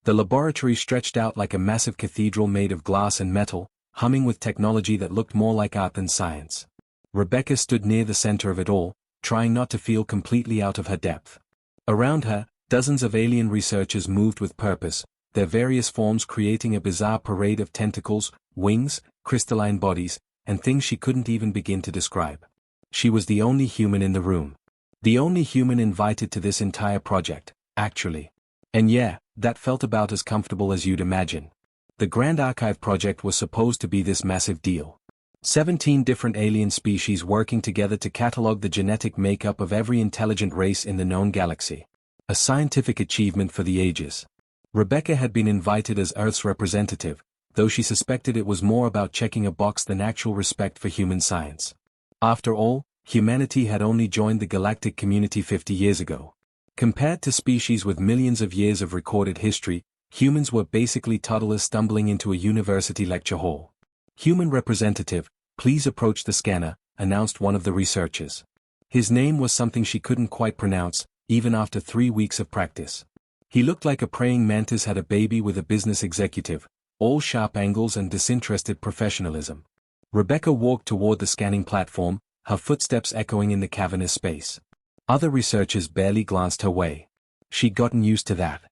The laboratory stretched out like a massive cathedral made of glass and metal, humming with technology that looked more like art than science. Rebecca stood near the center of it all, trying not to feel completely out of her depth. Around her, dozens of alien researchers moved with purpose, their various forms creating a bizarre parade of tentacles, wings, crystalline bodies, and things she couldn't even begin to describe. She was the only human in the room. The only human invited to this entire project, actually. And yeah, that felt about as comfortable as you'd imagine. The Grand Archive project was supposed to be this massive deal. 17 different alien species working together to catalog the genetic makeup of every intelligent race in the known galaxy. A scientific achievement for the ages. Rebecca had been invited as Earth's representative, though she suspected it was more about checking a box than actual respect for human science. After all, humanity had only joined the galactic community 50 years ago. Compared to species with millions of years of recorded history, humans were basically toddlers stumbling into a university lecture hall. "Human representative, please approach the scanner," announced one of the researchers. His name was something she couldn't quite pronounce, even after 3 weeks of practice. He looked like a praying mantis had a baby with a business executive, all sharp angles and disinterested professionalism. Rebecca walked toward the scanning platform, her footsteps echoing in the cavernous space. Other researchers barely glanced her way. She'd gotten used to that.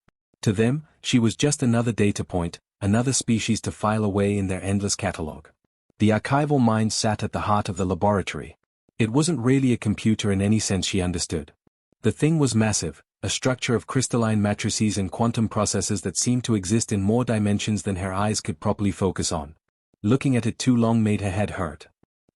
To them, she was just another data point, another species to file away in their endless catalog. The archival mind sat at the heart of the laboratory. It wasn't really a computer in any sense she understood. The thing was massive, a structure of crystalline matrices and quantum processes that seemed to exist in more dimensions than her eyes could properly focus on. Looking at it too long made her head hurt.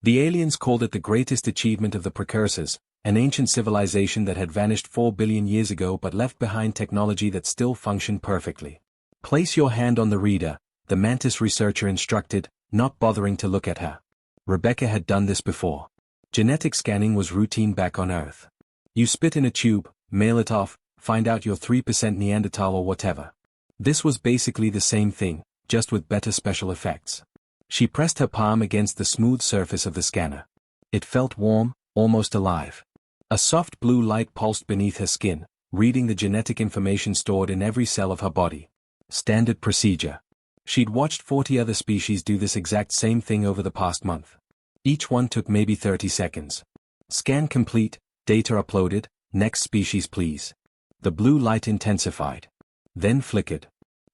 The aliens called it the greatest achievement of the precursors, an ancient civilization that had vanished 4 billion years ago but left behind technology that still functioned perfectly. "Place your hand on the reader," the mantis researcher instructed, not bothering to look at her. Rebecca had done this before. Genetic scanning was routine back on Earth. You spit in a tube, mail it off, find out you're 3% Neanderthal or whatever. This was basically the same thing, just with better special effects. She pressed her palm against the smooth surface of the scanner. It felt warm, almost alive. A soft blue light pulsed beneath her skin, reading the genetic information stored in every cell of her body. Standard procedure. She'd watched 40 other species do this exact same thing over the past month. Each one took maybe 30 seconds. Scan complete, data uploaded, next species please. The blue light intensified. Then flickered.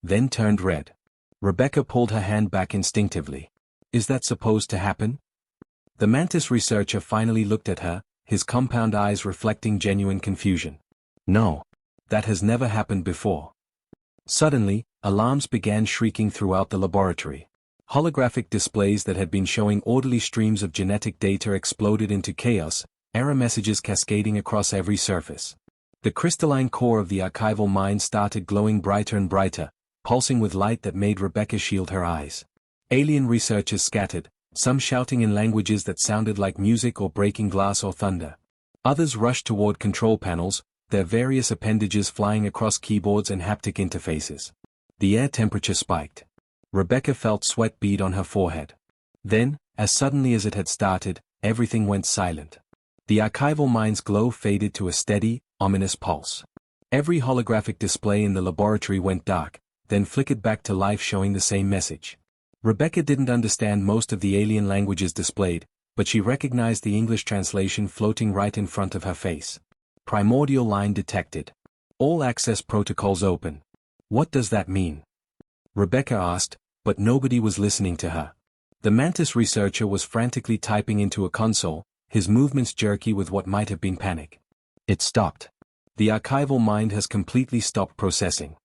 Then turned red. Rebecca pulled her hand back instinctively. Is that supposed to happen? The mantis researcher finally looked at her, his compound eyes reflecting genuine confusion. No. That has never happened before. Suddenly, alarms began shrieking throughout the laboratory. Holographic displays that had been showing orderly streams of genetic data exploded into chaos, error messages cascading across every surface. The crystalline core of the archival mind started glowing brighter and brighter, pulsing with light that made Rebecca shield her eyes. Alien researchers scattered, some shouting in languages that sounded like music or breaking glass or thunder. Others rushed toward control panels, their various appendages flying across keyboards and haptic interfaces. The air temperature spiked. Rebecca felt sweat bead on her forehead. Then, as suddenly as it had started, everything went silent. The archival mind's glow faded to a steady, ominous pulse. Every holographic display in the laboratory went dark, then flickered back to life showing the same message. Rebecca didn't understand most of the alien languages displayed, but she recognized the English translation floating right in front of her face. Primordial line detected. All access protocols open. What does that mean? Rebecca asked, but nobody was listening to her. The mantis researcher was frantically typing into a console, his movements jerky with what might have been panic. It stopped. The archival mind has completely stopped processing.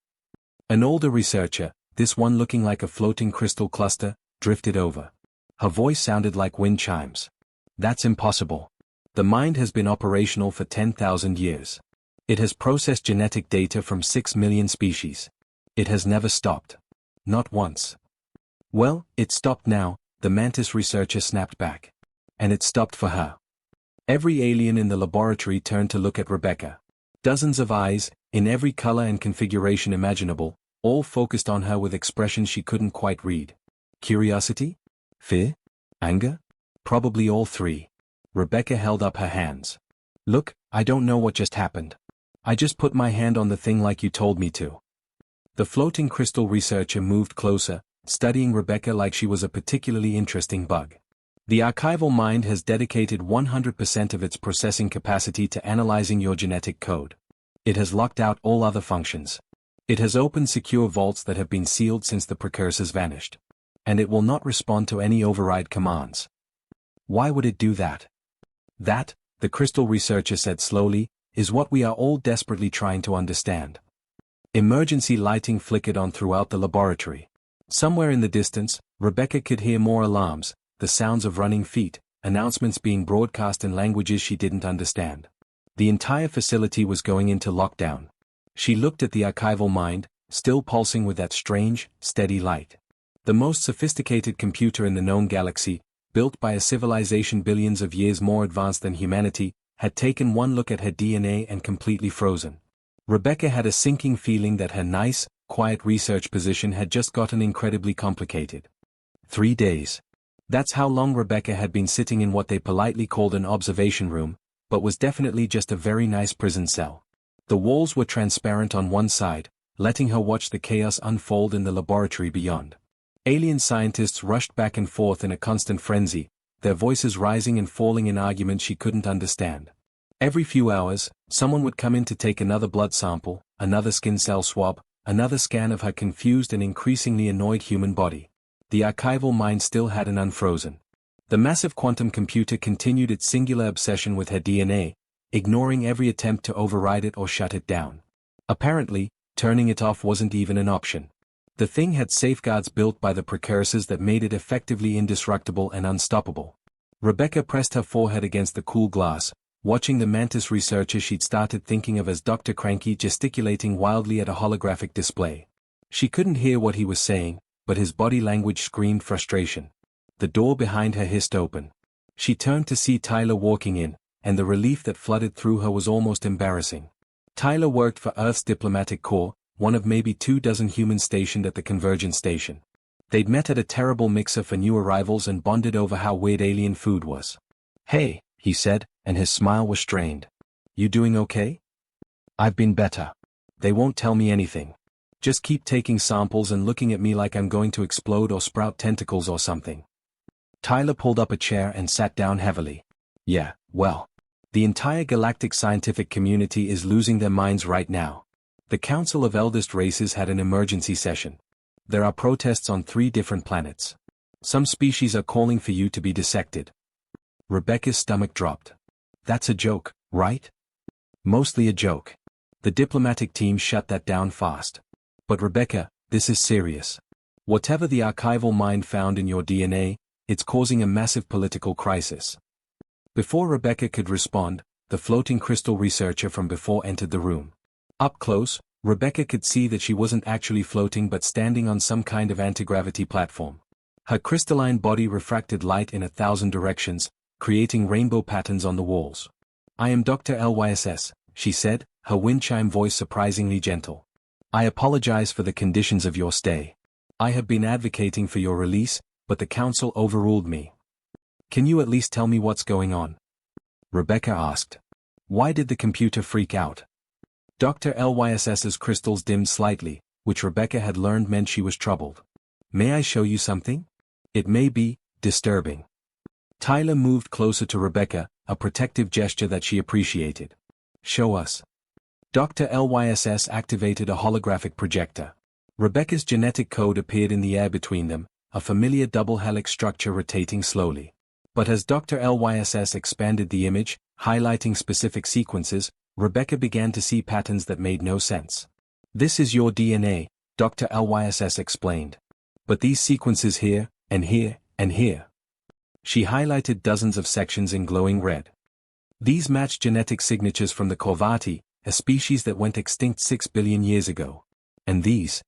An older researcher, this one looking like a floating crystal cluster, drifted over. Her voice sounded like wind chimes. That's impossible. The mind has been operational for 10,000 years. It has processed genetic data from 6 million species. It has never stopped. Not once. Well, it stopped now, the mantis researcher snapped back. And it stopped for her. Every alien in the laboratory turned to look at Rebecca. Dozens of eyes, in every color and configuration imaginable, all focused on her with expressions she couldn't quite read. Curiosity? Fear? Anger? Probably all three. Rebecca held up her hands. Look, I don't know what just happened. I just put my hand on the thing like you told me to. The floating crystal researcher moved closer, studying Rebecca like she was a particularly interesting bug. The archival mind has dedicated 100% of its processing capacity to analyzing your genetic code. It has locked out all other functions. It has opened secure vaults that have been sealed since the precursors vanished. And it will not respond to any override commands. Why would it do that? That, the crystal researcher said slowly, is what we are all desperately trying to understand. Emergency lighting flickered on throughout the laboratory. Somewhere in the distance, Rebecca could hear more alarms, the sounds of running feet, announcements being broadcast in languages she didn't understand. The entire facility was going into lockdown. She looked at the archival mind, still pulsing with that strange, steady light. The most sophisticated computer in the known galaxy, built by a civilization billions of years more advanced than humanity, had taken one look at her DNA and completely frozen. Rebecca had a sinking feeling that her nice, quiet research position had just gotten incredibly complicated. 3 days. That's how long Rebecca had been sitting in what they politely called an observation room, but was definitely just a very nice prison cell. The walls were transparent on one side, letting her watch the chaos unfold in the laboratory beyond. Alien scientists rushed back and forth in a constant frenzy, their voices rising and falling in arguments she couldn't understand. Every few hours, someone would come in to take another blood sample, another skin cell swab, another scan of her confused and increasingly annoyed human body. The archival mind still hadn't unfrozen. The massive quantum computer continued its singular obsession with her DNA, ignoring every attempt to override it or shut it down. Apparently, turning it off wasn't even an option. The thing had safeguards built by the precursors that made it effectively indestructible and unstoppable. Rebecca pressed her forehead against the cool glass, watching the mantis researcher she'd started thinking of as Dr. Cranky gesticulating wildly at a holographic display. She couldn't hear what he was saying, but his body language screamed frustration. The door behind her hissed open. She turned to see Tyler walking in, and the relief that flooded through her was almost embarrassing. Tyler worked for Earth's diplomatic corps, one of maybe 24 humans stationed at the Convergence Station. They'd met at a terrible mixer for new arrivals and bonded over how weird alien food was. "Hey," he said, and his smile was strained. "You doing okay?" "I've been better. They won't tell me anything. Just keep taking samples and looking at me like I'm going to explode or sprout tentacles or something." Tyler pulled up a chair and sat down heavily. "Yeah, well. The entire galactic scientific community is losing their minds right now. The Council of Eldest Races had an emergency session. There are protests on 3 different planets. Some species are calling for you to be dissected." Rebecca's stomach dropped. "That's a joke, right?" "Mostly a joke." The diplomatic team shut that down fast. "But Rebecca, this is serious. Whatever the archival mind found in your DNA, it's causing a massive political crisis." Before Rebecca could respond, the floating crystal researcher from before entered the room. Up close, Rebecca could see that she wasn't actually floating but standing on some kind of anti-gravity platform. Her crystalline body refracted light in 1,000 directions, creating rainbow patterns on the walls. "I am Dr. LYSS, she said, her wind chime voice surprisingly gentle. "I apologize for the conditions of your stay. I have been advocating for your release, but the council overruled me. Can you at least tell me what's going on?" Rebecca asked. Why did the computer freak out? Dr. LYSS's crystals dimmed slightly, which Rebecca had learned meant she was troubled. "May I show you something? It may be disturbing." Tyler moved closer to Rebecca, a protective gesture that she appreciated. "Show us." Dr. LYSS activated a holographic projector. Rebecca's genetic code appeared in the air between them, a familiar double helix structure rotating slowly. But as Dr. LYSS expanded the image, highlighting specific sequences, Rebecca began to see patterns that made no sense. "This is your DNA," Dr. LYSS explained. "But these sequences here, and here, and here." She highlighted dozens of sections in glowing red. "These match genetic signatures from the Corvati, a species that went extinct 6 billion years ago. And these."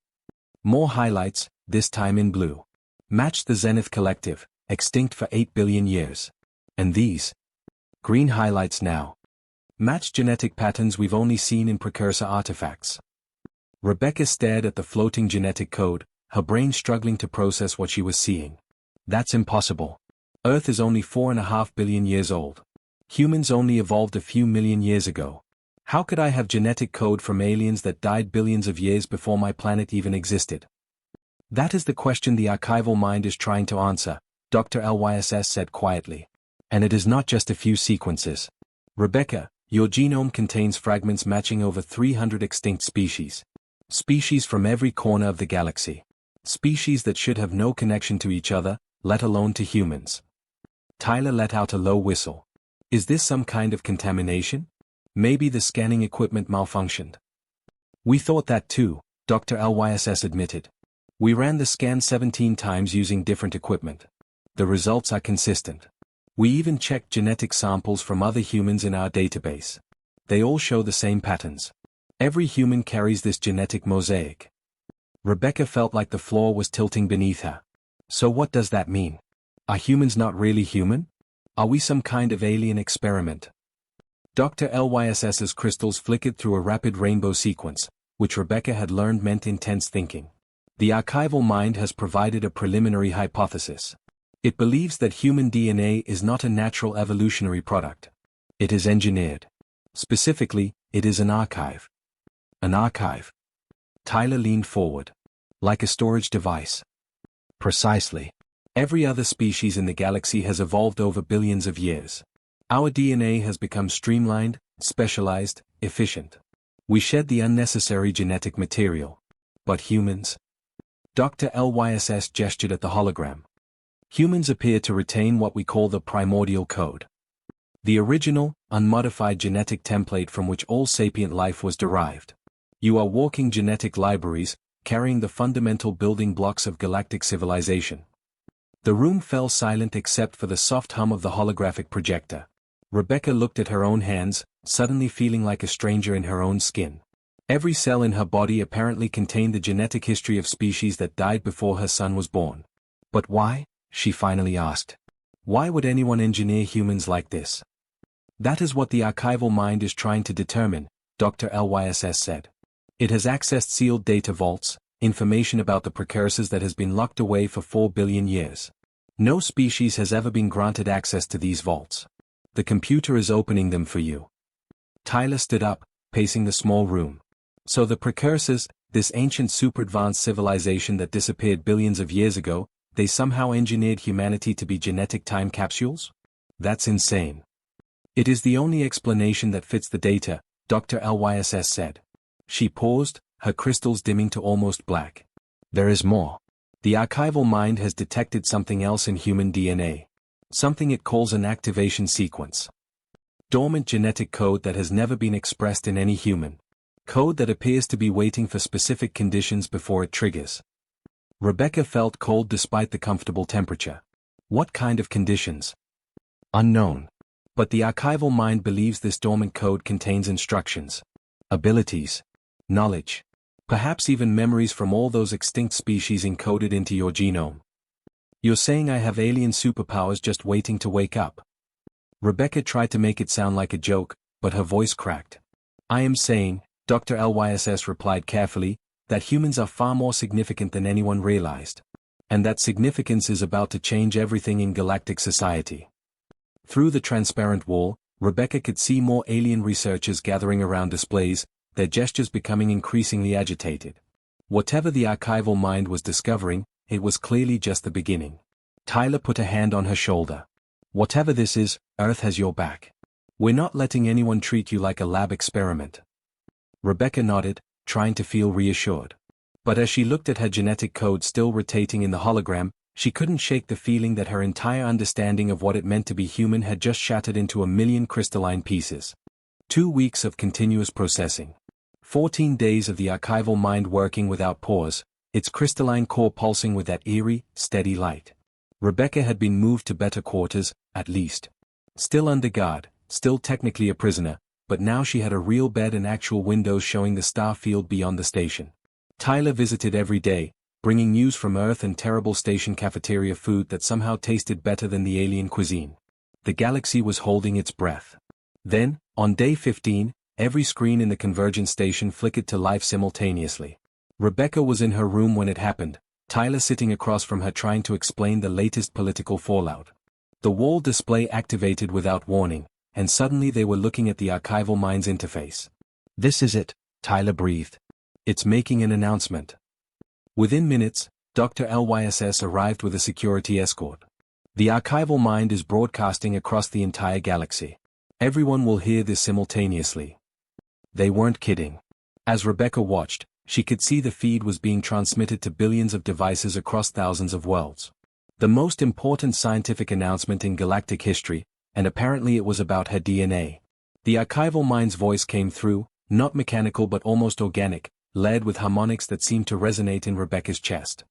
More highlights, this time in blue. "Match the Zenith Collective, extinct for 8 billion years. And these." Green highlights now. "Match genetic patterns we've only seen in precursor artifacts." Rebecca stared at the floating genetic code, her brain struggling to process what she was seeing. "That's impossible. Earth is only 4.5 billion years old. Humans only evolved a few million years ago. How could I have genetic code from aliens that died billions of years before my planet even existed? That is the question the archival mind is trying to answer, Dr. LYSS said quietly. And it is not just a few sequences. Rebecca, your genome contains fragments matching over 300 extinct species. Species from every corner of the galaxy. Species that should have no connection to each other, let alone to humans. Tyler let out a low whistle. Is this some kind of contamination? Maybe the scanning equipment malfunctioned. We thought that too, Dr. LYSS admitted. We ran the scan 17 times using different equipment. The results are consistent. We even checked genetic samples from other humans in our database. They all show the same patterns. Every human carries this genetic mosaic. Rebecca felt like the floor was tilting beneath her. So what does that mean? Are humans not really human? Are we some kind of alien experiment? Dr. LYSS's crystals flickered through a rapid rainbow sequence, which Rebecca had learned meant intense thinking. The archival mind has provided a preliminary hypothesis. It believes that human DNA is not a natural evolutionary product. It is engineered. Specifically, it is an archive. An archive. Tyler leaned forward. Like a storage device. Precisely. Every other species in the galaxy has evolved over billions of years. Our DNA has become streamlined, specialized, efficient. We shed the unnecessary genetic material. But humans? Dr. LYSS gestured at the hologram. Humans appear to retain what we call the primordial code. The original, unmodified genetic template from which all sapient life was derived. You are walking genetic libraries, carrying the fundamental building blocks of galactic civilization. The room fell silent except for the soft hum of the holographic projector. Rebecca looked at her own hands, suddenly feeling like a stranger in her own skin. Every cell in her body apparently contained the genetic history of species that died before her son was born. But why? She finally asked. Why would anyone engineer humans like this? That is what the archival mind is trying to determine, Dr. LYSS said. It has accessed sealed data vaults, information about the precursors that has been locked away for 4 billion years. No species has ever been granted access to these vaults. The computer is opening them for you. Tyler stood up, pacing the small room. So the precursors, this ancient super-advanced civilization that disappeared billions of years ago, they somehow engineered humanity to be genetic time capsules? That's insane. It is the only explanation that fits the data, Dr. LYSS said. She paused, her crystals dimming to almost black. There is more. The archival mind has detected something else in human DNA. Something it calls an activation sequence. Dormant genetic code that has never been expressed in any human. Code that appears to be waiting for specific conditions before it triggers. Rebecca felt cold despite the comfortable temperature. What kind of conditions? Unknown. But the archival mind believes this dormant code contains instructions, abilities, knowledge, perhaps even memories from all those extinct species encoded into your genome. You're saying I have alien superpowers just waiting to wake up? Rebecca tried to make it sound like a joke, but her voice cracked. I am saying, Dr. LYSS replied carefully, that humans are far more significant than anyone realized. And that significance is about to change everything in galactic society. Through the transparent wall, Rebecca could see more alien researchers gathering around displays, their gestures becoming increasingly agitated. Whatever the archival mind was discovering, it was clearly just the beginning. Tyler put a hand on her shoulder. Whatever this is, Earth has your back. We're not letting anyone treat you like a lab experiment. Rebecca nodded, trying to feel reassured. But as she looked at her genetic code still rotating in the hologram, she couldn't shake the feeling that her entire understanding of what it meant to be human had just shattered into a million crystalline pieces. 2 weeks of continuous processing. 14 days of the archival mind working without pause, its crystalline core pulsing with that eerie, steady light. Rebecca had been moved to better quarters, at least. Still under guard, still technically a prisoner, but now she had a real bed and actual windows showing the star field beyond the station. Tyler visited every day, bringing news from Earth and terrible station cafeteria food that somehow tasted better than the alien cuisine. The galaxy was holding its breath. Then, on day 15, every screen in the convergence station flickered to life simultaneously. Rebecca was in her room when it happened, Tyler sitting across from her trying to explain the latest political fallout. The wall display activated without warning, and suddenly they were looking at the archival mind's interface. This is it, Tyler breathed. It's making an announcement. Within minutes, Dr. LYSS arrived with a security escort. The archival mind is broadcasting across the entire galaxy. Everyone will hear this simultaneously. They weren't kidding. As Rebecca watched, she could see the feed was being transmitted to billions of devices across thousands of worlds. The most important scientific announcement in galactic history, and apparently it was about her DNA. The archival mind's voice came through, not mechanical but almost organic, layered with harmonics that seemed to resonate in Rebecca's chest.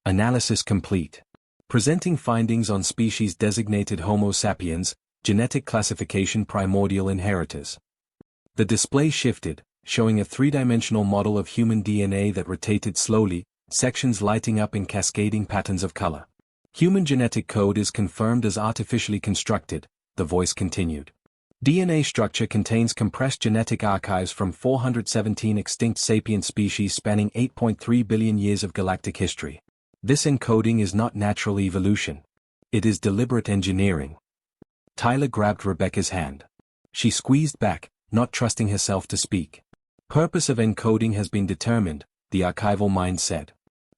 Analysis complete. Presenting findings on species designated Homo sapiens, genetic classification primordial inheritors. The display shifted, showing a three-dimensional model of human DNA that rotated slowly, sections lighting up in cascading patterns of color. Human genetic code is confirmed as artificially constructed, the voice continued. DNA structure contains compressed genetic archives from 417 extinct sapient species spanning 8.3 billion years of galactic history. This encoding is not natural evolution. It is deliberate engineering. Tyler grabbed Rebecca's hand. She squeezed back, not trusting herself to speak. Purpose of encoding has been determined, the archival mind said.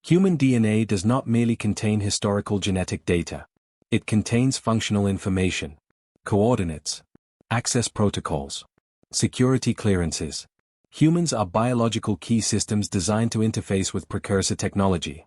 Human DNA does not merely contain historical genetic data. It contains functional information. Coordinates. Access protocols. Security clearances. Humans are biological key systems designed to interface with precursor technology.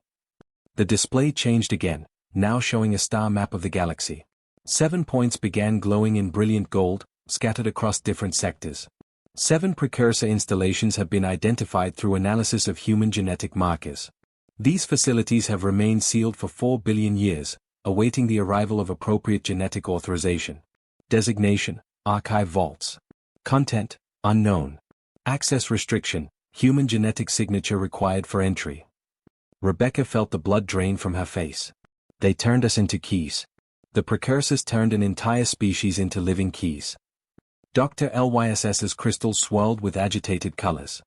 The display changed again, now showing a star map of the galaxy. 7 points began glowing in brilliant gold, scattered across different sectors. 7 precursor installations have been identified through analysis of human genetic markers. These facilities have remained sealed for 4 billion years, awaiting the arrival of appropriate genetic authorization. Designation, archive vaults. Content, unknown. Access restriction, human genetic signature required for entry. Rebecca felt the blood drain from her face. They turned us into keys. The precursors turned an entire species into living keys. Dr. LYSS's crystals swirled with agitated colors.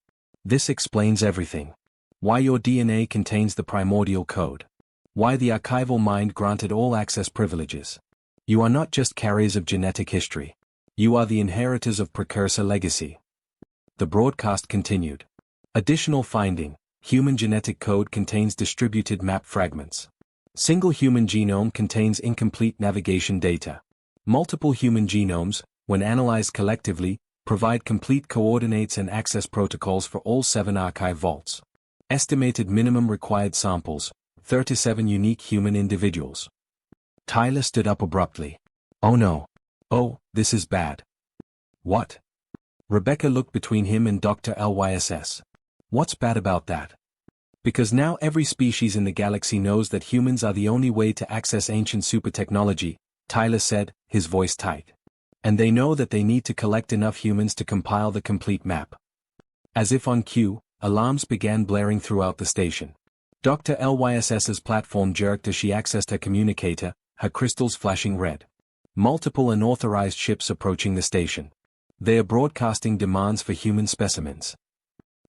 This explains everything. Why your DNA contains the primordial code. Why the archival mind granted all access privileges. You are not just carriers of genetic history. You are the inheritors of precursor legacy. The broadcast continued. Additional finding, human genetic code contains distributed map fragments. Single human genome contains incomplete navigation data. Multiple human genomes, when analyzed collectively, provide complete coordinates and access protocols for all 7 archive vaults. Estimated minimum required samples, 37 unique human individuals. Tyler stood up abruptly. Oh no. Oh, this is bad. What? Rebecca looked between him and Dr. LYSS. What's bad about that? Because now every species in the galaxy knows that humans are the only way to access ancient super technology, Tyler said, his voice tight. And they know that they need to collect enough humans to compile the complete map. As if on cue, alarms began blaring throughout the station. Dr. LYSS's platform jerked as she accessed her communicator, her crystals flashing red. Multiple unauthorized ships approaching the station. They are broadcasting demands for human specimens.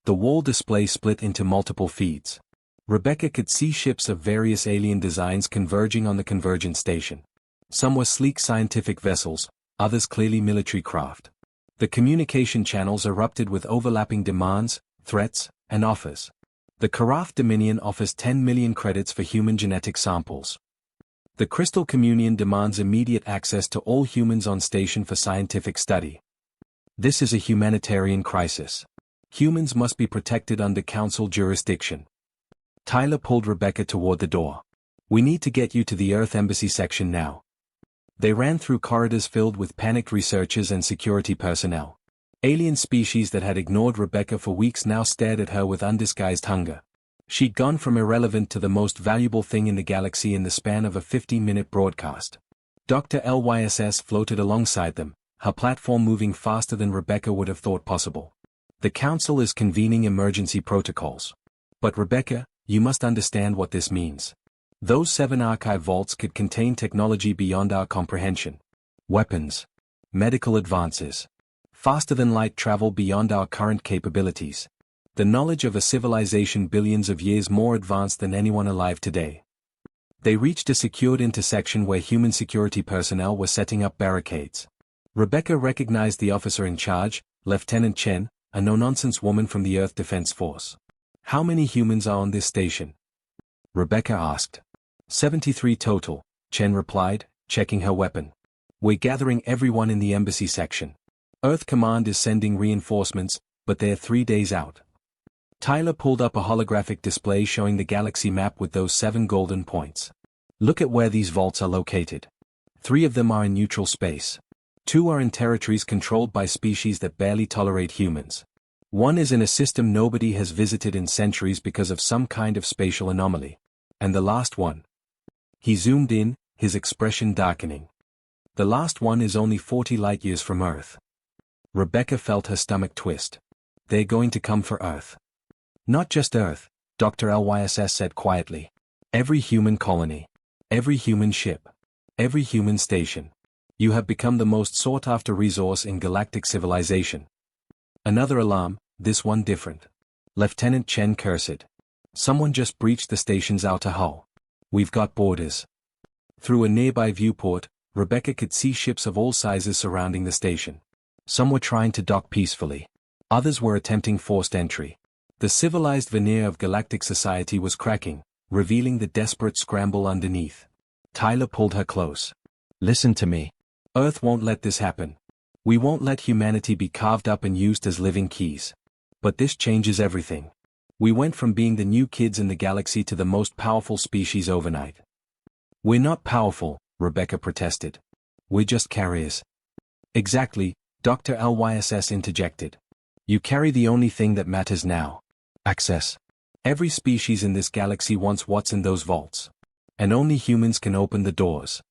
The wall display split into multiple feeds. Rebecca could see ships of various alien designs converging on the convergent station. Some were sleek scientific vessels, others clearly military craft. The communication channels erupted with overlapping demands, threats, and offers. The Carath Dominion offers 10 million credits for human genetic samples. The Crystal Communion demands immediate access to all humans on station for scientific study. This is a humanitarian crisis. Humans must be protected under council jurisdiction. Tyler pulled Rebecca toward the door. We need to get you to the Earth Embassy section now. They ran through corridors filled with panicked researchers and security personnel. Alien species that had ignored Rebecca for weeks now stared at her with undisguised hunger. She'd gone from irrelevant to the most valuable thing in the galaxy in the span of a 15-minute broadcast. Dr. LYSS floated alongside them, her platform moving faster than Rebecca would have thought possible. The Council is convening emergency protocols. But Rebecca, you must understand what this means. Those 7 archive vaults could contain technology beyond our comprehension. Weapons. Medical advances. Faster-than-light travel beyond our current capabilities. The knowledge of a civilization billions of years more advanced than anyone alive today. They reached a secured intersection where human security personnel were setting up barricades. Rebecca recognized the officer in charge, Lieutenant Chen, a no-nonsense woman from the Earth Defense Force. How many humans are on this station? Rebecca asked. 73 total, Chen replied, checking her weapon. We're gathering everyone in the embassy section. Earth Command is sending reinforcements, but they're 3 days out. Tyler pulled up a holographic display showing the galaxy map with those 7 golden points. Look at where these vaults are located. 3 of them are in neutral space. 2 are in territories controlled by species that barely tolerate humans. 1 is in a system nobody has visited in centuries because of some kind of spatial anomaly. And the last one. He zoomed in, his expression darkening. The last one is only 40 light-years from Earth. Rebecca felt her stomach twist. They're going to come for Earth. Not just Earth, Dr. LYSS said quietly. Every human colony. Every human ship. Every human station. You have become the most sought-after resource in galactic civilization. Another alarm, this one different. Lieutenant Chen cursed. Someone just breached the station's outer hull. We've got boarders. Through a nearby viewport, Rebecca could see ships of all sizes surrounding the station. Some were trying to dock peacefully. Others were attempting forced entry. The civilized veneer of galactic society was cracking, revealing the desperate scramble underneath. Tyler pulled her close. Listen to me. Earth won't let this happen. We won't let humanity be carved up and used as living keys. But this changes everything. We went from being the new kids in the galaxy to the most powerful species overnight. We're not powerful, Rebecca protested. We're just carriers. Exactly, Dr. LYSS interjected. You carry the only thing that matters now. Access. Every species in this galaxy wants what's in those vaults. And only humans can open the doors.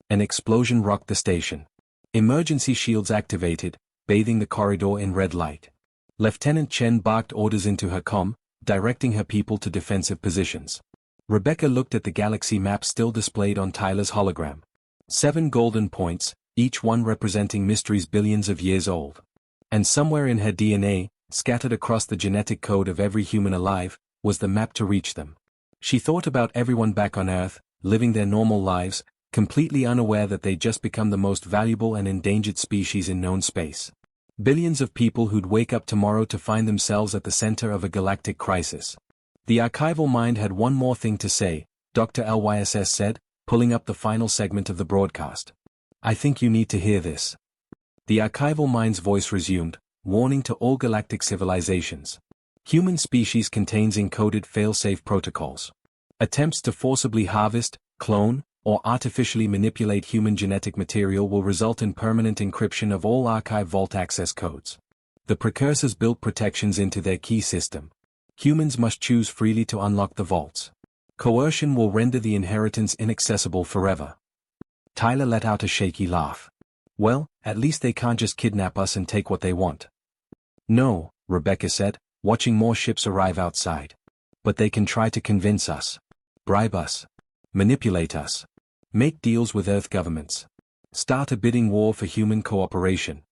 An explosion rocked the station. Emergency shields activated, bathing the corridor in red light. Lieutenant Chen barked orders into her comm, directing her people to defensive positions. Rebecca looked at the galaxy map still displayed on Tyler's hologram. 7 golden points, each one representing mysteries billions of years old. And somewhere in her DNA, scattered across the genetic code of every human alive, was the map to reach them. She thought about everyone back on Earth, living their normal lives, completely unaware that they'd just become the most valuable and endangered species in known space. Billions of people who'd wake up tomorrow to find themselves at the center of a galactic crisis. The archival mind had one more thing to say, Dr. LYSS said, pulling up the final segment of the broadcast. I think you need to hear this. The archival mind's voice resumed, warning to all galactic civilizations. Human species contains encoded fail-safe protocols. Attempts to forcibly harvest, clone, or artificially manipulate human genetic material will result in permanent encryption of all archive vault access codes. The precursors built protections into their key system. Humans must choose freely to unlock the vaults. Coercion will render the inheritance inaccessible forever. Tyler let out a shaky laugh. Well, at least they can't just kidnap us and take what they want. No, Rebecca said, watching more ships arrive outside. But they can try to convince us. Bribe us. Manipulate us. Make deals with Earth governments. Start a bidding war for human cooperation.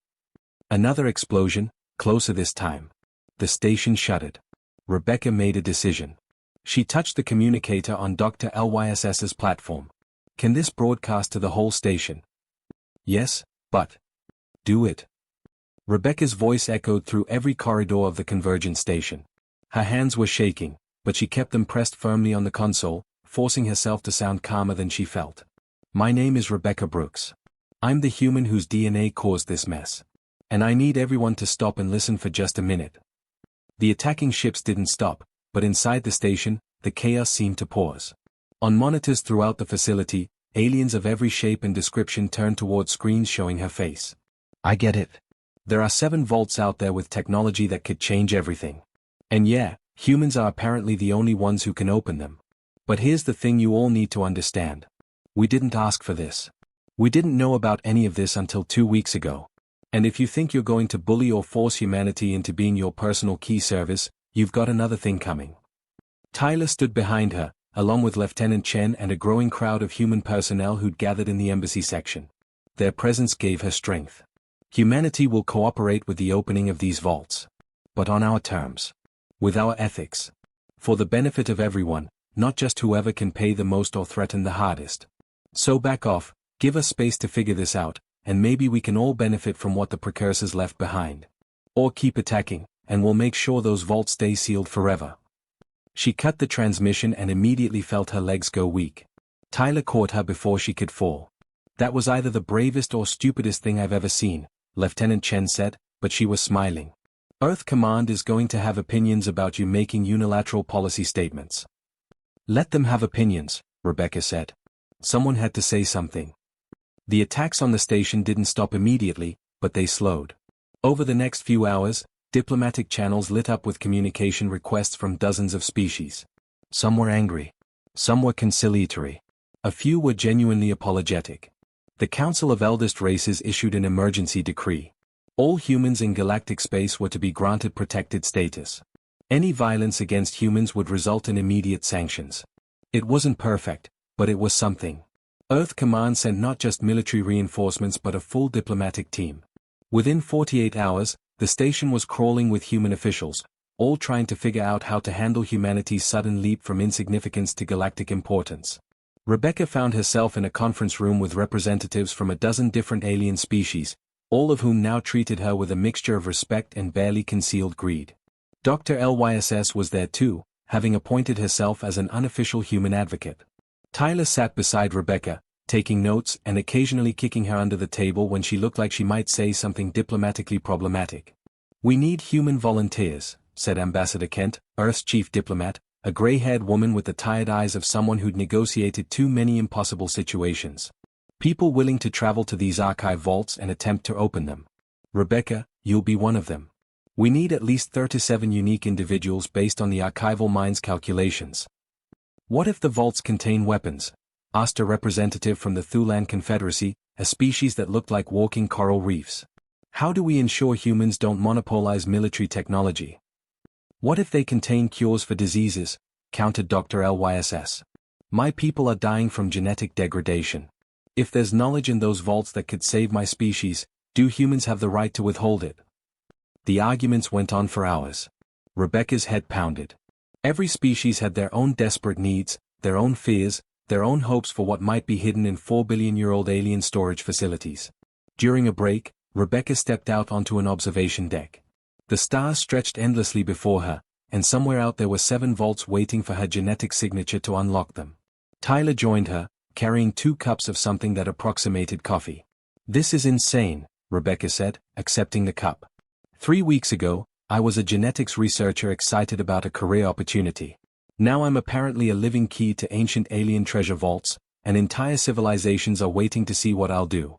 Another explosion, closer this time. The station shuddered. Rebecca made a decision. She touched the communicator on Dr. LYSS's platform. Can this broadcast to the whole station? Yes, but... do it. Rebecca's voice echoed through every corridor of the convergent station. Her hands were shaking, but she kept them pressed firmly on the console, forcing herself to sound calmer than she felt. My name is Rebecca Brooks. I'm the human whose DNA caused this mess. And I need everyone to stop and listen for just a minute. The attacking ships didn't stop, but inside the station, the chaos seemed to pause. On monitors throughout the facility, aliens of every shape and description turned toward screens showing her face. I get it. There are 7 vaults out there with technology that could change everything. And yeah, humans are apparently the only ones who can open them. But here's the thing you all need to understand. We didn't ask for this. We didn't know about any of this until 2 weeks ago. And if you think you're going to bully or force humanity into being your personal key service, you've got another thing coming. Tyler stood behind her, along with Lieutenant Chen and a growing crowd of human personnel who'd gathered in the embassy section. Their presence gave her strength. Humanity will cooperate with the opening of these vaults. But on our terms. With our ethics. For the benefit of everyone, not just whoever can pay the most or threaten the hardest. So back off, give us space to figure this out, and maybe we can all benefit from what the precursors left behind. Or keep attacking, and we'll make sure those vaults stay sealed forever. She cut the transmission and immediately felt her legs go weak. Tyler caught her before she could fall. That was either the bravest or stupidest thing I've ever seen, Lieutenant Chen said, but she was smiling. Earth Command is going to have opinions about you making unilateral policy statements. Let them have opinions, Rebecca said. Someone had to say something. The attacks on the station didn't stop immediately, but they slowed. Over the next few hours, diplomatic channels lit up with communication requests from dozens of species. Some were angry. Some were conciliatory. A few were genuinely apologetic. The Council of Eldest Races issued an emergency decree. All humans in galactic space were to be granted protected status. Any violence against humans would result in immediate sanctions. It wasn't perfect, but it was something. Earth Command sent not just military reinforcements but a full diplomatic team. Within 48 hours, the station was crawling with human officials, all trying to figure out how to handle humanity's sudden leap from insignificance to galactic importance. Rebecca found herself in a conference room with representatives from a dozen different alien species, all of whom now treated her with a mixture of respect and barely concealed greed. Dr. LYSS was there too, having appointed herself as an unofficial human advocate. Tyler sat beside Rebecca, taking notes and occasionally kicking her under the table when she looked like she might say something diplomatically problematic. "We need human volunteers," said Ambassador Kent, Earth's chief diplomat, a gray-haired woman with the tired eyes of someone who'd negotiated too many impossible situations. "People willing to travel to these archive vaults and attempt to open them. Rebecca, you'll be one of them. We need at least 37 unique individuals based on the archival mind's calculations." "What if the vaults contain weapons?" asked a representative from the Thulan Confederacy, a species that looked like walking coral reefs. "How do we ensure humans don't monopolize military technology?" "What if they contain cures for diseases?" countered Dr. LYSS. "My people are dying from genetic degradation. If there's knowledge in those vaults that could save my species, do humans have the right to withhold it?" The arguments went on for hours. Rebecca's head pounded. Every species had their own desperate needs, their own fears, their own hopes for what might be hidden in 4-billion-year-old alien storage facilities. During a break, Rebecca stepped out onto an observation deck. The stars stretched endlessly before her, and somewhere out there were 7 vaults waiting for her genetic signature to unlock them. Tyler joined her, carrying 2 cups of something that approximated coffee. "This is insane," Rebecca said, accepting the cup. 3 weeks ago, I was a genetics researcher excited about a career opportunity. Now I'm apparently a living key to ancient alien treasure vaults, and entire civilizations are waiting to see what I'll do."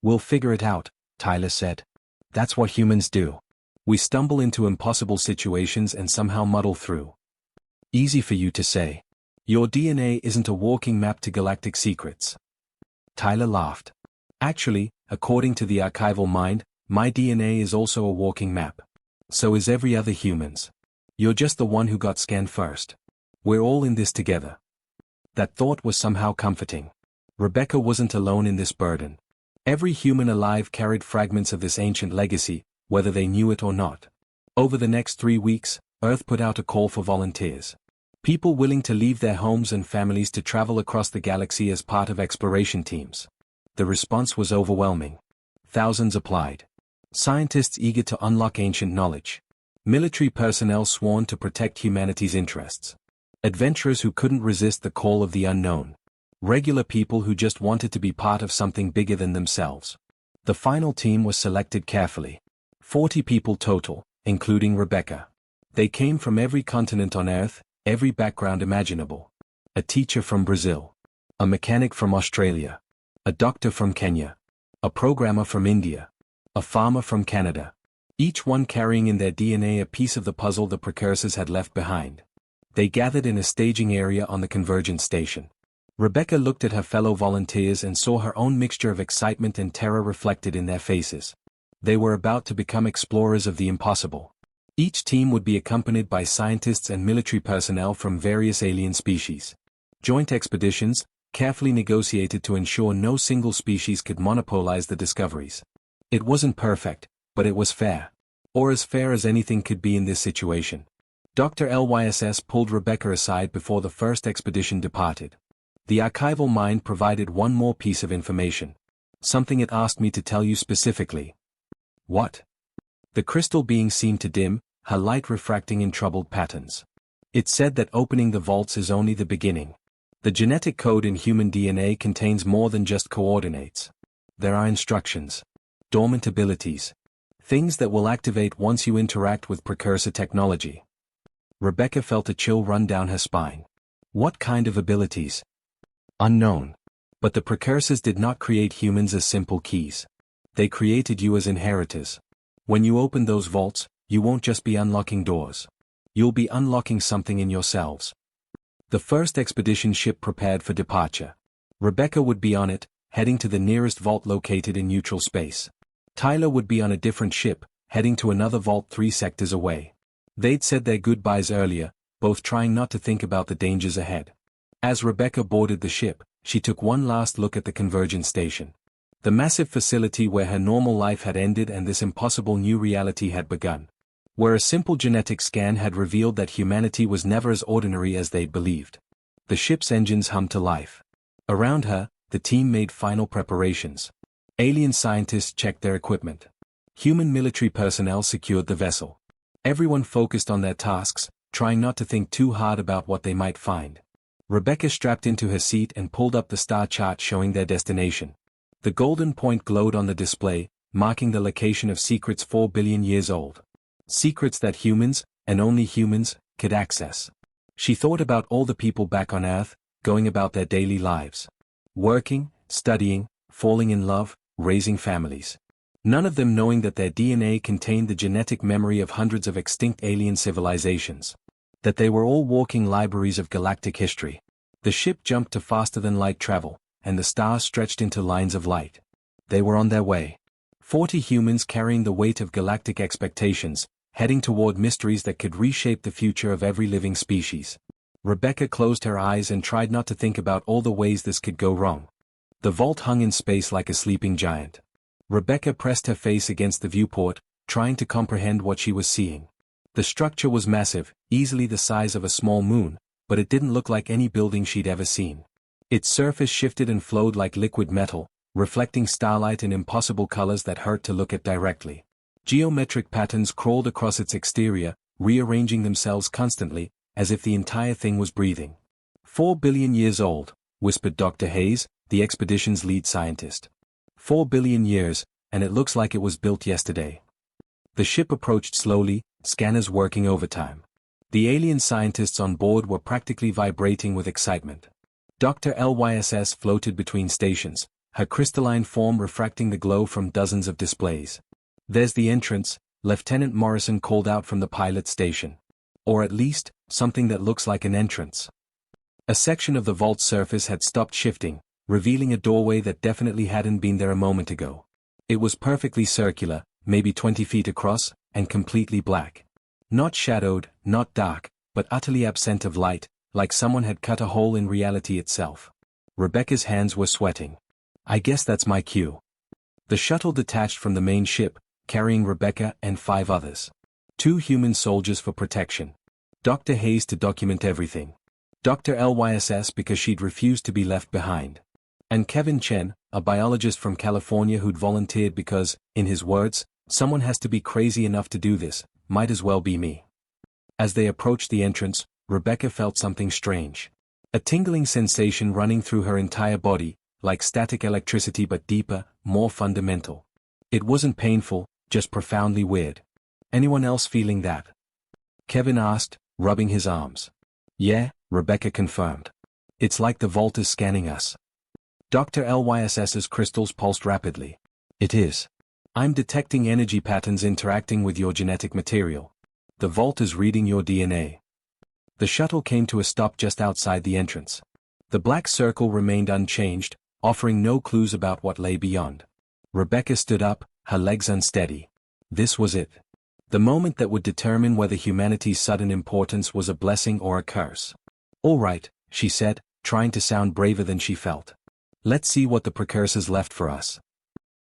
"We'll figure it out," Tyler said. "That's what humans do. We stumble into impossible situations and somehow muddle through." "Easy for you to say. Your DNA isn't a walking map to galactic secrets." Tyler laughed. "Actually, according to the archival mind, my DNA is also a walking map. So is every other human's. You're just the one who got scanned first. We're all in this together." That thought was somehow comforting. Rebecca wasn't alone in this burden. Every human alive carried fragments of this ancient legacy, whether they knew it or not. Over the next 3 weeks, Earth put out a call for volunteers. People willing to leave their homes and families to travel across the galaxy as part of exploration teams. The response was overwhelming. Thousands applied. Scientists eager to unlock ancient knowledge. Military personnel sworn to protect humanity's interests. Adventurers who couldn't resist the call of the unknown. Regular people who just wanted to be part of something bigger than themselves. The final team was selected carefully. 40 people total, including Rebecca. They came from every continent on Earth, every background imaginable. A teacher from Brazil. A mechanic from Australia. A doctor from Kenya. A programmer from India. A farmer from Canada. Each one carrying in their DNA a piece of the puzzle the precursors had left behind. They gathered in a staging area on the Convergence station. Rebecca looked at her fellow volunteers and saw her own mixture of excitement and terror reflected in their faces. They were about to become explorers of the impossible. Each team would be accompanied by scientists and military personnel from various alien species. Joint expeditions, carefully negotiated to ensure no single species could monopolize the discoveries. It wasn't perfect, but it was fair. Or as fair as anything could be in this situation. Dr. LYSS pulled Rebecca aside before the first expedition departed. The archival mind provided one more piece of information. "Something it asked me to tell you specifically." "What?" The crystal being seemed to dim, her light refracting in troubled patterns. It said that opening the vaults is only the beginning. The genetic code in human DNA contains more than just coordinates. There are instructions, dormant abilities, things that will activate once you interact with precursor technology. Rebecca felt a chill run down her spine. What kind of abilities? Unknown. But the precursors did not create humans as simple keys. They created you as inheritors. When you open those vaults, you won't just be unlocking doors. You'll be unlocking something in yourselves. The first expedition ship prepared for departure. Rebecca would be on it, heading to the nearest vault located in neutral space. Tyler would be on a different ship, heading to another vault 3 sectors away. They'd said their goodbyes earlier, both trying not to think about the dangers ahead. As Rebecca boarded the ship, she took one last look at the convergence station. The massive facility where her normal life had ended and this impossible new reality had begun. Where a simple genetic scan had revealed that humanity was never as ordinary as they'd believed. The ship's engines hummed to life. Around her, the team made final preparations. Alien scientists checked their equipment. Human military personnel secured the vessel. Everyone focused on their tasks, trying not to think too hard about what they might find. Rebecca strapped into her seat and pulled up the star chart showing their destination. The golden point glowed on the display, marking the location of secrets 4 billion years old. Secrets that humans, and only humans, could access. She thought about all the people back on Earth, going about their daily lives. Working, studying, falling in love, raising families. None of them knowing that their DNA contained the genetic memory of hundreds of extinct alien civilizations. That they were all walking libraries of galactic history. The ship jumped to faster-than-light travel, and the stars stretched into lines of light. They were on their way. 40 humans carrying the weight of galactic expectations, heading toward mysteries that could reshape the future of every living species. Rebecca closed her eyes and tried not to think about all the ways this could go wrong. The vault hung in space like a sleeping giant. Rebecca pressed her face against the viewport, trying to comprehend what she was seeing. The structure was massive, easily the size of a small moon, but it didn't look like any building she'd ever seen. Its surface shifted and flowed like liquid metal, reflecting starlight in impossible colors that hurt to look at directly. Geometric patterns crawled across its exterior, rearranging themselves constantly, as if the entire thing was breathing. 4 billion years old, whispered Dr. Hayes, the expedition's lead scientist. 4 billion years, and it looks like it was built yesterday. The ship approached slowly, scanners working overtime. The alien scientists on board were practically vibrating with excitement. Dr. LYSS floated between stations, her crystalline form refracting the glow from dozens of displays. There's the entrance, Lieutenant Morrison called out from the pilot station. Or at least, something that looks like an entrance. A section of the vault surface had stopped shifting, revealing a doorway that definitely hadn't been there a moment ago. It was perfectly circular, maybe 20 feet across, and completely black. Not shadowed, not dark, but utterly absent of light, like someone had cut a hole in reality itself. Rebecca's hands were sweating. I guess that's my cue. The shuttle detached from the main ship, carrying Rebecca and 5 others. 2 human soldiers for protection. Dr. Hayes to document everything. Dr. LYSS because she'd refused to be left behind. And Kevin Chen, a biologist from California who'd volunteered because, in his words, someone has to be crazy enough to do this, might as well be me. As they approached the entrance, Rebecca felt something strange. A tingling sensation running through her entire body, like static electricity but deeper, more fundamental. It wasn't painful, just profoundly weird. Anyone else feeling that? Kevin asked, rubbing his arms. Yeah, Rebecca confirmed. It's like the vault is scanning us. Dr. LYSS's crystals pulsed rapidly. It is. I'm detecting energy patterns interacting with your genetic material. The vault is reading your DNA. The shuttle came to a stop just outside the entrance. The black circle remained unchanged, offering no clues about what lay beyond. Rebecca stood up, her legs unsteady. This was it. The moment that would determine whether humanity's sudden importance was a blessing or a curse. All right, she said, trying to sound braver than she felt. Let's see what the precursors left for us.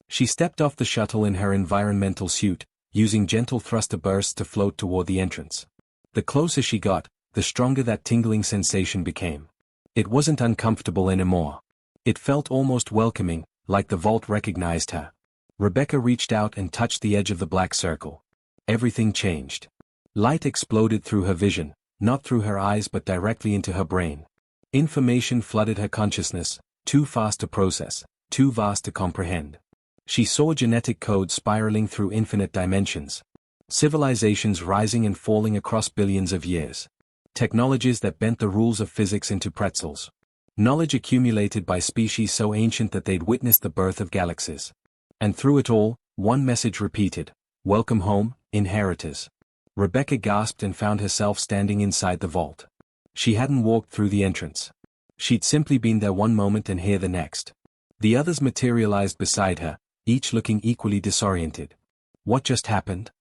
She stepped off the shuttle in her environmental suit, using gentle thruster bursts to float toward the entrance. The closer she got, the stronger that tingling sensation became. It wasn't uncomfortable anymore. It felt almost welcoming, like the vault recognized her. Rebecca reached out and touched the edge of the black circle. everything changed. Light exploded through her vision, not through her eyes but directly into her brain. Information flooded her consciousness, too fast to process, too vast to comprehend. She saw genetic code spiraling through infinite dimensions. Civilizations rising and falling across billions of years. Technologies that bent the rules of physics into pretzels. Knowledge accumulated by species so ancient that they'd witnessed the birth of galaxies. And through it all, one message repeated: "Welcome home, inheritors." Rebecca gasped and found herself standing inside the vault. She hadn't walked through the entrance. She'd simply been there one moment and here the next. The others materialized beside her, each looking equally disoriented. "What just happened?"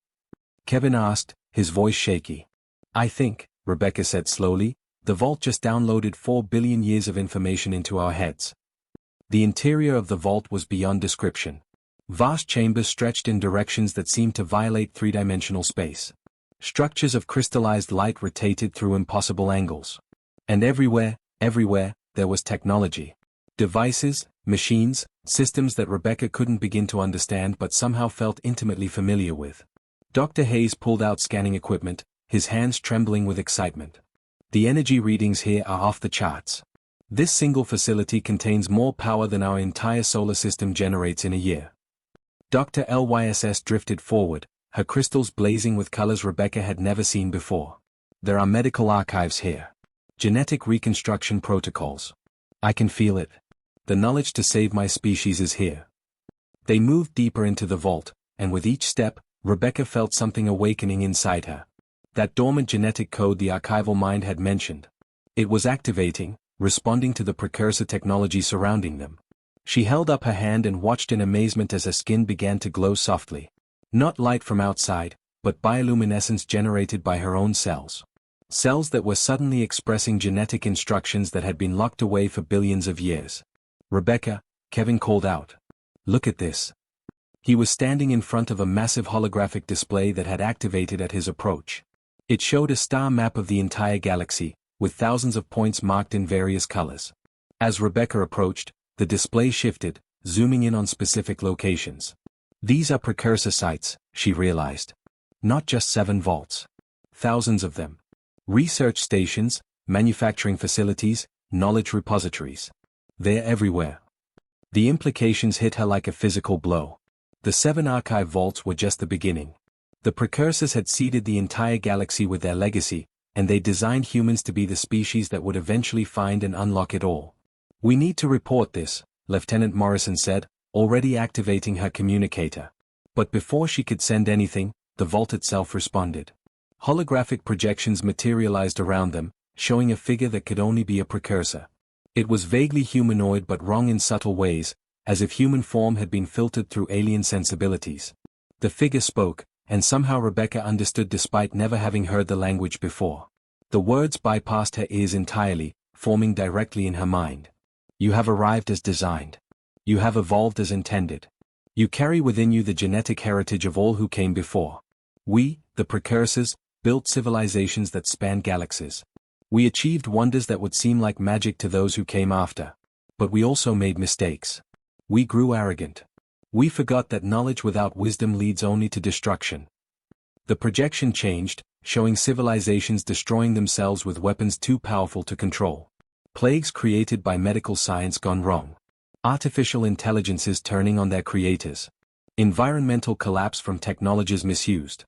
Kevin asked, his voice shaky. "I think," Rebecca said slowly, "the vault just downloaded 4 billion years of information into our heads." The interior of the vault was beyond description. Vast chambers stretched in directions that seemed to violate three-dimensional space. Structures of crystallized light rotated through impossible angles. And everywhere, there was technology. Devices, machines, systems that Rebecca couldn't begin to understand but somehow felt intimately familiar with. Dr. Hayes pulled out scanning equipment, his hands trembling with excitement. "The energy readings here are off the charts. This single facility contains more power than our entire solar system generates in a year." Dr. Lyss drifted forward, her crystals blazing with colors Rebecca had never seen before. "There are medical archives here. Genetic reconstruction protocols. I can feel it. The knowledge to save my species is here." They moved deeper into the vault, and with each step, Rebecca felt something awakening inside her. That dormant genetic code the archival mind had mentioned. It was activating, responding to the precursor technology surrounding them. She held up her hand and watched in amazement as her skin began to glow softly. Not light from outside, but bioluminescence generated by her own cells. Cells that were suddenly expressing genetic instructions that had been locked away for billions of years. "Rebecca," Kevin called out. "Look at this." He was standing in front of a massive holographic display that had activated at his approach. It showed a star map of the entire galaxy, with thousands of points marked in various colors. As Rebecca approached, the display shifted, zooming in on specific locations. "These are precursor sites," she realized. "Not just 7 vaults. Thousands of them. Research stations, manufacturing facilities, knowledge repositories. They're everywhere." The implications hit her like a physical blow. The 7 archive vaults were just the beginning. The precursors had seeded the entire galaxy with their legacy, and they designed humans to be the species that would eventually find and unlock it all. "We need to report this," Lieutenant Morrison said, already activating her communicator. But before she could send anything, the vault itself responded. Holographic projections materialized around them, showing a figure that could only be a precursor. It was vaguely humanoid but wrong in subtle ways, as if human form had been filtered through alien sensibilities. The figure spoke, and somehow Rebecca understood despite never having heard the language before. The words bypassed her ears entirely, forming directly in her mind. "You have arrived as designed. You have evolved as intended. You carry within you the genetic heritage of all who came before. We, the precursors, built civilizations that span galaxies. We achieved wonders that would seem like magic to those who came after. But we also made mistakes. We grew arrogant. We forgot that knowledge without wisdom leads only to destruction." The projection changed, showing civilizations destroying themselves with weapons too powerful to control. Plagues created by medical science gone wrong. Artificial intelligences turning on their creators. Environmental collapse from technologies misused.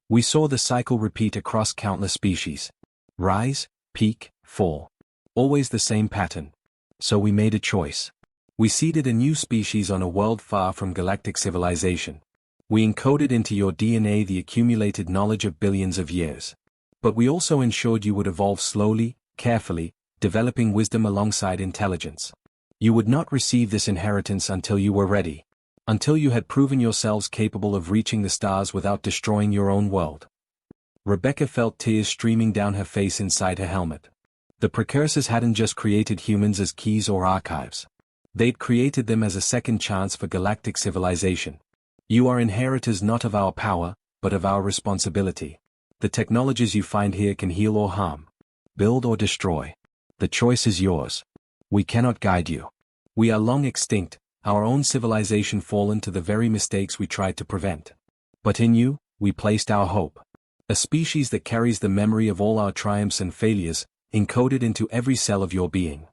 We saw the cycle repeat across countless species. Rise, peak, fall. Always the same pattern. So we made a choice. We seeded a new species on a world far from galactic civilization. We encoded into your DNA the accumulated knowledge of billions of years. But we also ensured you would evolve slowly, carefully, developing wisdom alongside intelligence. You would not receive this inheritance until you were ready. Until you had proven yourselves capable of reaching the stars without destroying your own world. Rebecca felt tears streaming down her face inside her helmet. The precursors hadn't just created humans as keys or archives. They'd created them as a second chance for galactic civilization. "You are inheritors not of our power, but of our responsibility. The technologies you find here can heal or harm. Build or destroy. The choice is yours. We cannot guide you. We are long extinct, our own civilization fallen to the very mistakes we tried to prevent. But in you, we placed our hope. A species that carries the memory of all our triumphs and failures, encoded into every cell of your being.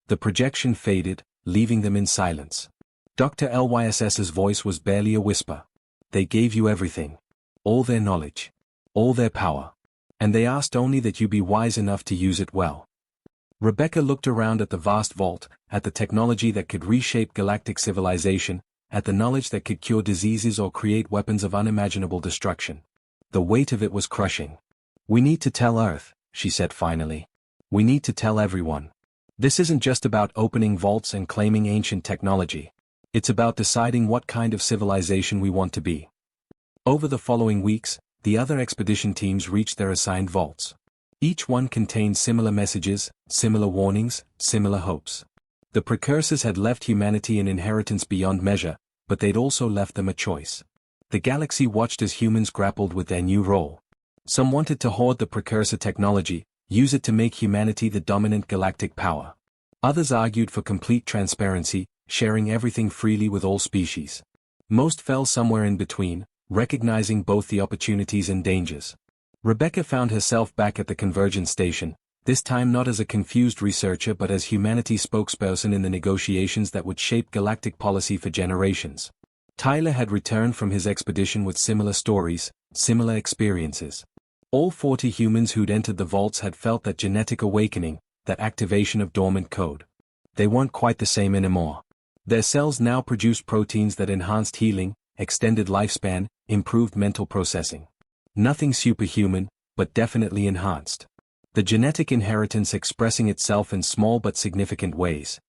The projection faded, leaving them in silence. Dr. Lys's voice was barely a whisper. They gave you everything. All their knowledge. All their power. And they asked only that you be wise enough to use it well. Rebecca looked around at the vast vault, at the technology that could reshape galactic civilization, at the knowledge that could cure diseases or create weapons of unimaginable destruction. The weight of it was crushing. We need to tell Earth, she said finally. We need to tell everyone. This isn't just about opening vaults and claiming ancient technology. It's about deciding what kind of civilization we want to be. Over the following weeks, the other expedition teams reached their assigned vaults. Each one contained similar messages, similar warnings, similar hopes. The precursors had left humanity an inheritance beyond measure, but they'd also left them a choice. The galaxy watched as humans grappled with their new role. Some wanted to hoard the precursor technology, use it to make humanity the dominant galactic power. Others argued for complete transparency, sharing everything freely with all species. Most fell somewhere in between, recognizing both the opportunities and dangers. Rebecca found herself back at the Convergence Station, this time not as a confused researcher but as humanity's spokesperson in the negotiations that would shape galactic policy for generations. Tyler had returned from his expedition with similar stories, similar experiences. All 40 humans who'd entered the vaults had felt that genetic awakening, that activation of dormant code. They weren't quite the same anymore. Their cells now produced proteins that enhanced healing, extended lifespan, improved mental processing. Nothing superhuman, but definitely enhanced. The genetic inheritance expressing itself in small but significant ways.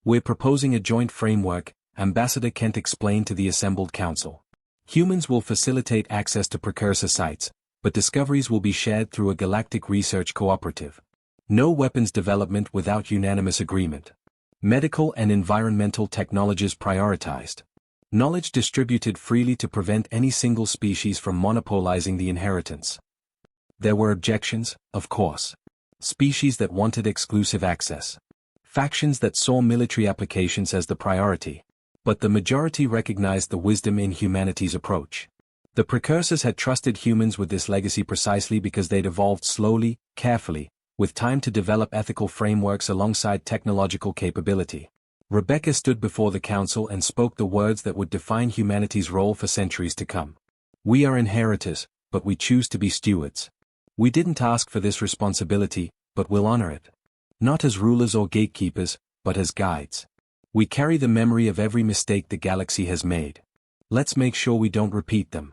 We're proposing a joint framework, Ambassador Kent explained to the assembled council. Humans will facilitate access to precursor sites, but discoveries will be shared through a galactic research cooperative. No weapons development without unanimous agreement. Medical and environmental technologies prioritized. Knowledge distributed freely to prevent any single species from monopolizing the inheritance. There were objections, of course. Species that wanted exclusive access. Factions that saw military applications as the priority. But the majority recognized the wisdom in humanity's approach. The precursors had trusted humans with this legacy precisely because they'd evolved slowly, carefully, with time to develop ethical frameworks alongside technological capability. Rebecca stood before the council and spoke the words that would define humanity's role for centuries to come. We are inheritors, but we choose to be stewards. We didn't ask for this responsibility, but we'll honor it. Not as rulers or gatekeepers, but as guides. We carry the memory of every mistake the galaxy has made. Let's make sure we don't repeat them.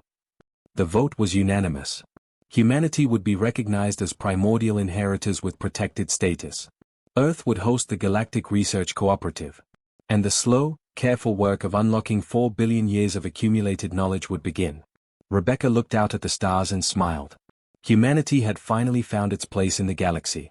The vote was unanimous. Humanity would be recognized as primordial inheritors with protected status. Earth would host the Galactic Research Cooperative. And the slow, careful work of unlocking 4 billion years of accumulated knowledge would begin. Rebecca looked out at the stars and smiled. Humanity had finally found its place in the galaxy.